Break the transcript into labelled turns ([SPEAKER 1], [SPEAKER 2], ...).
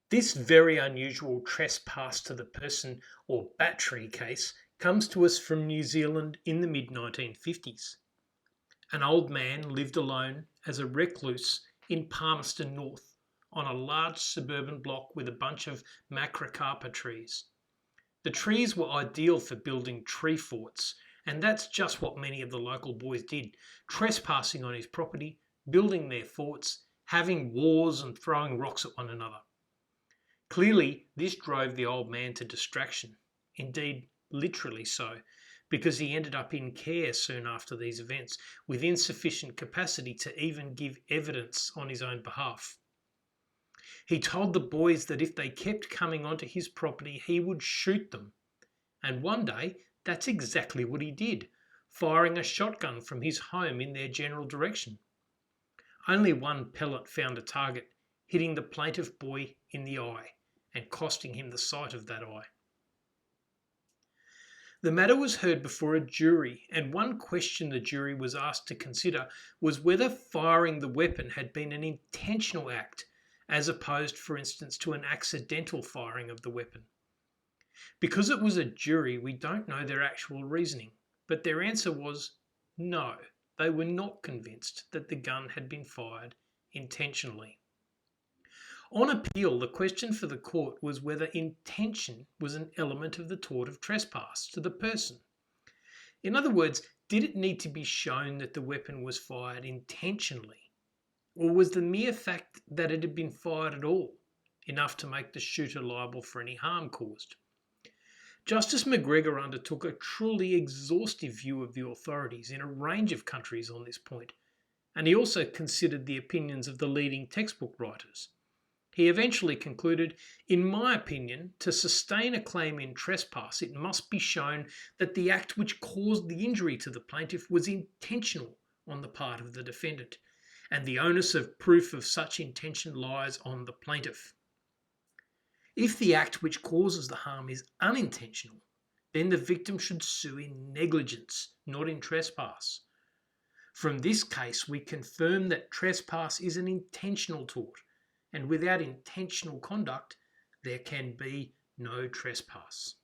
[SPEAKER 1] This very unusual trespass to the person or battery case comes to us from New Zealand in the mid-1950s. An old man lived alone as a recluse in Palmerston North on a large suburban block with a bunch of macrocarpa trees. The trees were ideal for building tree forts, and that's just what many of the local boys did, trespassing on his property, building their forts, having wars and throwing rocks at one another. Clearly, this drove the old man to distraction, indeed literally so, because he ended up in care soon after these events, with insufficient capacity to even give evidence on his own behalf. He told the boys that if they kept coming onto his property, he would shoot them. And one day, that's exactly what he did, firing a shotgun from his home in their general direction. Only one pellet found a target, hitting the plaintiff boy in the eye and costing him the sight of that eye. The matter was heard before a jury, and one question the jury was asked to consider was whether firing the weapon had been an intentional act, as opposed, for instance, to an accidental firing of the weapon. Because it was a jury, we don't know their actual reasoning, but their answer was no, they were not convinced that the gun had been fired intentionally. On appeal, the question for the court was whether intention was an element of the tort of trespass to the person. In other words, did it need to be shown that the weapon was fired intentionally? Or was the mere fact that it had been fired at all enough to make the shooter liable for any harm caused? Justice McGregor undertook a truly exhaustive view of the authorities in a range of countries on this point, and he also considered the opinions of the leading textbook writers. He eventually concluded, in my opinion, to sustain a claim in trespass, it must be shown that the act which caused the injury to the plaintiff was intentional on the part of the defendant, and the onus of proof of such intention lies on the plaintiff. If the act which causes the harm is unintentional, then the victim should sue in negligence, not in trespass. From this case, we confirm that trespass is an intentional tort, and without intentional conduct, there can be no trespass.